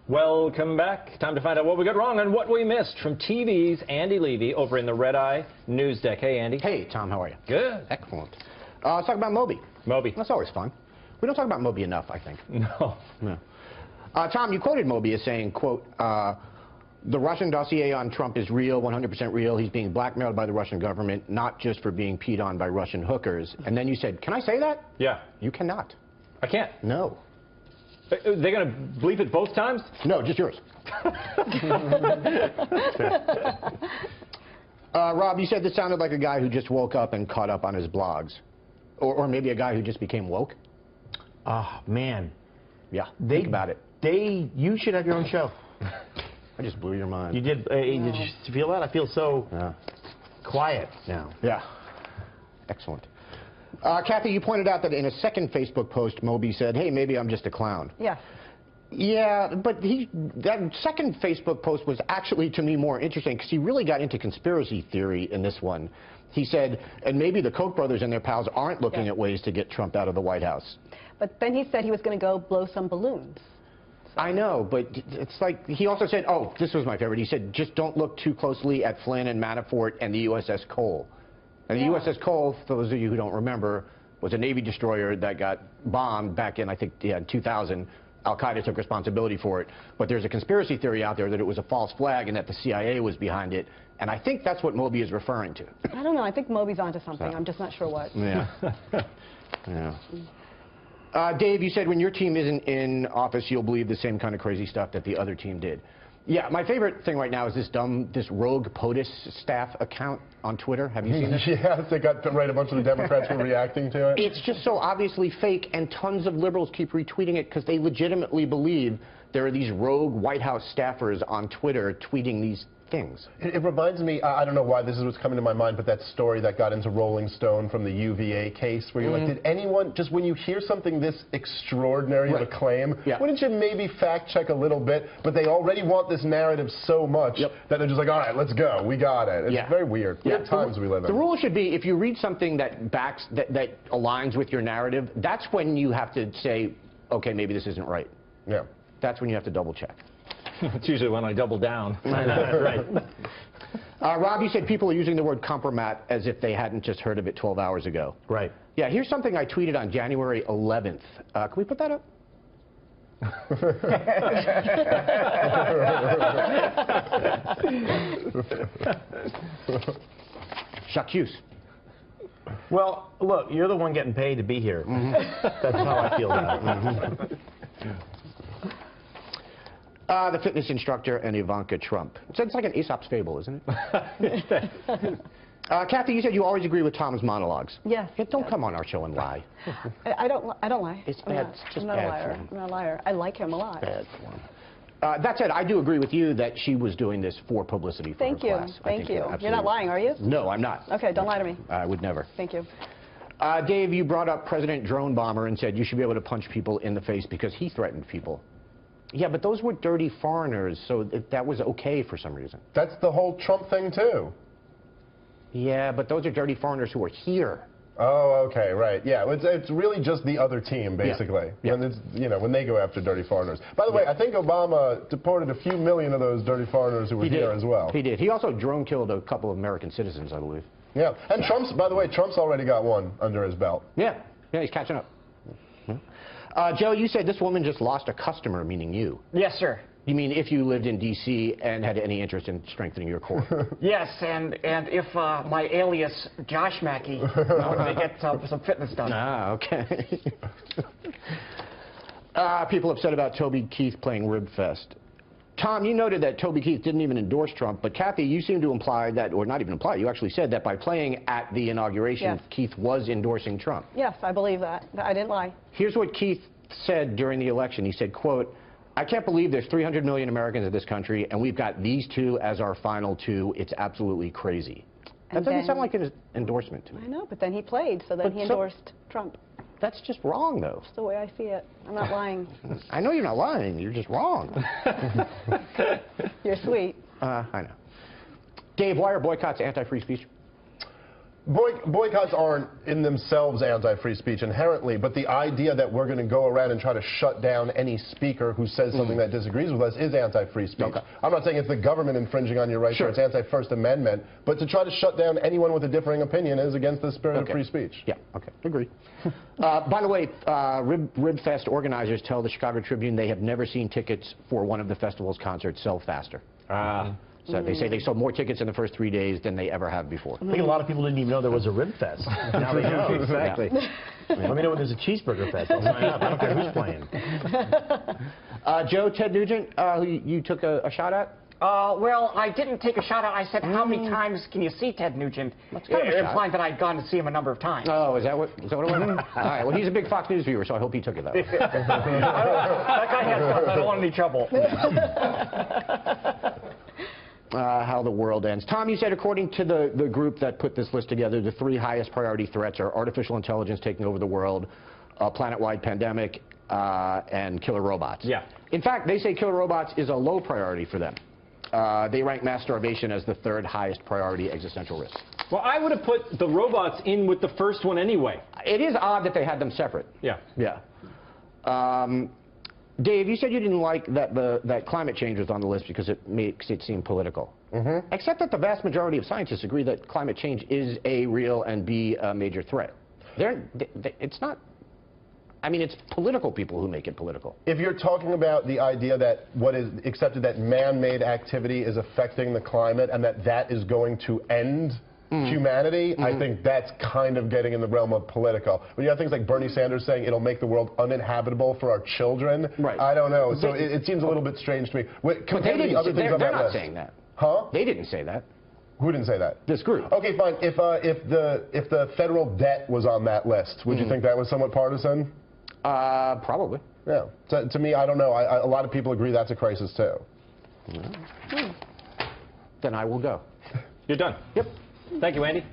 Welcome back. Time to find out what we got wrong and what we missed from TV's Andy Levy over in the Red Eye News Deck. Hey, Andy. Hey, Tom, how are you? Good. Excellent. Let's talk about Moby. Moby. That's always fun. We don't talk about Moby enough, I think. No. No. Tom, you quoted Moby as saying, quote, the Russian dossier on Trump is real, 100% real. He's being blackmailed by the Russian government, not just for being peed on by Russian hookers. And then you said, can I say that? Yeah. You cannot. I can't. No. They're going to bleep it both times? No, just yours. Rob, you said this sounded like a guy who just woke up and caught up on his blogs. Or maybe a guy who just became woke. Oh, man. Yeah, think about it. You should have your own show. I just blew your mind. You did. Did you feel that? I feel so quiet now. Yeah. Excellent. Kathy, you pointed out that in a second Facebook post, Moby said, hey, maybe I'm just a clown. Yeah. Yeah, but that second Facebook post was actually, to me, more interesting because he really got into conspiracy theory in this one. He said, and maybe the Koch brothers and their pals aren't looking at ways to get Trump out of the White House. But then he said he was going to go blow some balloons. I know, but it's like, he also said, oh, this was my favorite. He said, just don't look too closely at Flynn and Manafort and the USS Cole. And the USS Cole, for those of you who don't remember, was a Navy destroyer that got bombed back in, I think, in 2000. Al-Qaeda took responsibility for it. But there's a conspiracy theory out there that it was a false flag and that the CIA was behind it. And I think that's what Moby is referring to. I don't know. I think Moby's onto something. I'm just not sure what. Yeah. Yeah. Dave, you said when your team isn't in office, you'll believe the same kind of crazy stuff that the other team did. Yeah, my favorite thing right now is this rogue POTUS staff account on Twitter. Have you seen this? Yes, they got right. A bunch of the Democrats were reacting to it. It's just so obviously fake, and tons of liberals keep retweeting it because they legitimately believe there are these rogue White House staffers on Twitter tweeting these things. It reminds me, I don't know why this is what's coming to my mind, but that story that got into Rolling Stone from the UVA case where you're like, did anyone, just when you hear something this extraordinary of a claim, wouldn't you maybe fact check a little bit? But they already want this narrative so much that they're just like, all right, let's go, we got it. It's very weird. Weird times we live in. The rule should be, if you read something that that aligns with your narrative, that's when you have to say, okay, maybe this isn't right. Yeah. That's when you have to double check. It's usually when I double down. Right. Rob, you said people are using the word compromat as if they hadn't just heard of it 12 hours ago. Right. Yeah, here's something I tweeted on January 11th. Can we put that up? J'accuse. Well, look, you're the one getting paid to be here. That's how I feel about it. The fitness instructor and Ivanka Trump. It's like an Aesop's fable, isn't it? Kathy, you said you always agree with Tom's monologues. Yes. Don't come on our show and lie. I don't lie. It's bad. It's just bad form. I'm not a liar. I like him a lot. Bad form. That said, I do agree with you that she was doing this for publicity for her class. Thank you. You're not lying, are you? No, I'm not. Okay, don't lie to me. I would never. Thank you. Dave, you brought up President Drone Bomber and said you should be able to punch people in the face because he threatened people. Yeah, but those were dirty foreigners, so that was okay for some reason. That's the whole Trump thing, too. Yeah, but those are dirty foreigners who are here. Oh, okay, right. Yeah, it's really just the other team, basically. Yeah. When it's, when they go after dirty foreigners. By the way, I think Obama deported a few million of those dirty foreigners who were here as well. He did. He also drone killed a couple of American citizens, I believe. Yeah, and by the way, Trump's already got one under his belt. Yeah, he's catching up. Joe, you said this woman just lost a customer, meaning you. Yes, sir. You mean if you lived in D.C. and had any interest in strengthening your core? Yes, and if my alias, Josh Mackey, wanted to get some fitness done. Ah, okay. People upset about Toby Keith playing Ribfest. Tom, you noted that Toby Keith didn't even endorse Trump, but Kathy, you seem to imply that, or not even imply, you actually said that by playing at the inauguration, Keith was endorsing Trump. Yes, I believe that. I didn't lie. Here's what Keith said during the election. He said, quote, I can't believe there's 300 million Americans in this country, and we've got these two as our final two. It's absolutely crazy. That doesn't sound like an endorsement to me. I know, but then he played, so then he endorsed Trump. That's just wrong, though. That's the way I see it. I'm not lying. I know you're not lying. You're just wrong. You're sweet. I know. Dave, why are boycotts anti-free speech? Boycotts aren't in themselves anti-free speech inherently, but the idea that we're going to go around and try to shut down any speaker who says something that disagrees with us is anti-free speech. Okay. I'm not saying it's the government infringing on your rights or it's anti-First Amendment, but to try to shut down anyone with a differing opinion is against the spirit of free speech. Yeah, okay, agreed. By the way, Ribfest organizers tell the Chicago Tribune they have never seen tickets for one of the festival's concerts sell faster. So they say they sold more tickets in the first 3 days than they ever have before. I think a lot of people didn't even know there was a Rib Fest. Now they know. Exactly. Let me know when there's a Cheeseburger Fest. I'll sign up. I don't care who's playing. Joe, Ted Nugent, who you took a shot at? Well, I didn't take a shot at. I said, how many times can you see Ted Nugent? Implying that I'd gone to see him a number of times. Oh, is that what it was? All right. Well, he's a big Fox News viewer, so I hope he took it that way. That guy has something. I don't want any trouble. How the world ends. Tom, you said according to the group that put this list together, the 3 highest priority threats are artificial intelligence taking over the world, a planet-wide pandemic, and killer robots. Yeah. In fact, they say killer robots is a low priority for them. They rank mass starvation as the 3rd highest priority existential risk. Well, I would have put the robots in with the first one anyway. It is odd that they had them separate. Yeah. Yeah. Dave, you said you didn't like that climate change was on the list because it makes it seem political. Except that the vast majority of scientists agree that climate change is A, real, and B, a major threat. It's not... I mean, it's political people who make it political. If you're talking about the idea that what is accepted that man-made activity is affecting the climate and that is going to end humanity, I think that's kind of getting in the realm of political. When you have things like Bernie Sanders saying it'll make the world uninhabitable for our children, I don't know. So it seems a little bit strange to me. Compared to the other things on that list. They're not saying that. Huh? They didn't say that. Who didn't say that? This group. Okay, fine. If the federal debt was on that list, would you think that was somewhat partisan? Probably. Yeah. To me, I don't know. A lot of people agree that's a crisis too. Then I will go. You're done. Yep. Thank you, Andy.